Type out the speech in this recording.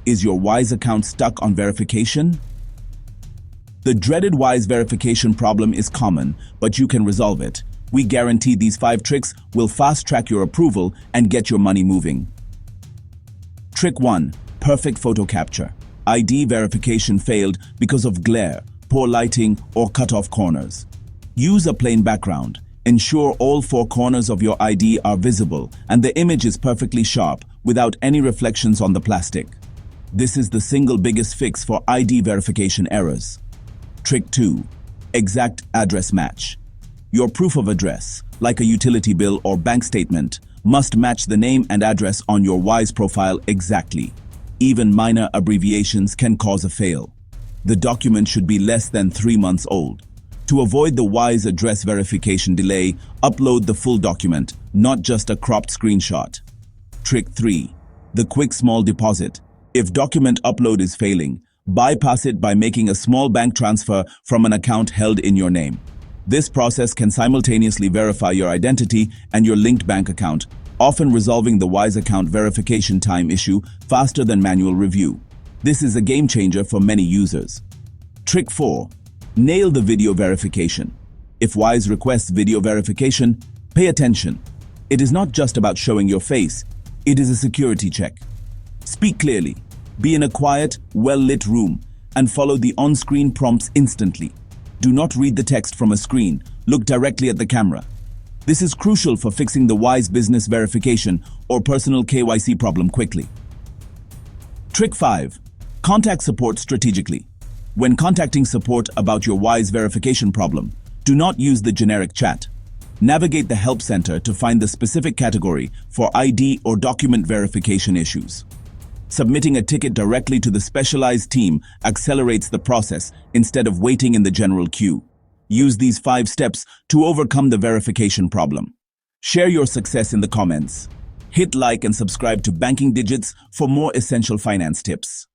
Is your Wise account stuck on verification? The dreaded Wise verification problem is common, but you can resolve it. We guarantee these 5 tricks will fast-track your approval and get your money moving. Trick 1. Perfect photo capture. ID verification failed because of glare, poor lighting, or cut-off corners. Use a plain background. Ensure all 4 corners of your ID are visible and the image is perfectly sharp without any reflections on the plastic. This is the single biggest fix for ID verification errors. Trick 2. Exact address match. Your proof of address, like a utility bill or bank statement, must match the name and address on your Wise profile exactly. Even minor abbreviations can cause a fail. The document should be less than 3 months old. To avoid the Wise address verification delay, upload the full document, not just a cropped screenshot. Trick 3. The quick small deposit. If document upload is failing, bypass it by making a small bank transfer from an account held in your name. This process can simultaneously verify your identity and your linked bank account, often resolving the Wise account verification time issue faster than manual review. This is a game changer for many users. Trick 4. Nail the video verification. If Wise requests video verification, pay attention. It is not just about showing your face, it is a security check. Speak clearly, be in a quiet, well-lit room, and follow the on-screen prompts instantly. Do not read the text from a screen, look directly at the camera. This is crucial for fixing the Wise business verification or personal KYC problem quickly. Trick 5. Contact support strategically. When contacting support about your Wise verification problem, do not use the generic chat. Navigate the Help Center to find the specific category for ID or document verification issues. Submitting a ticket directly to the specialized team accelerates the process instead of waiting in the general queue. Use these 5 steps to overcome the verification problem. Share your success in the comments. Hit like and subscribe to Banking Digits for more essential finance tips.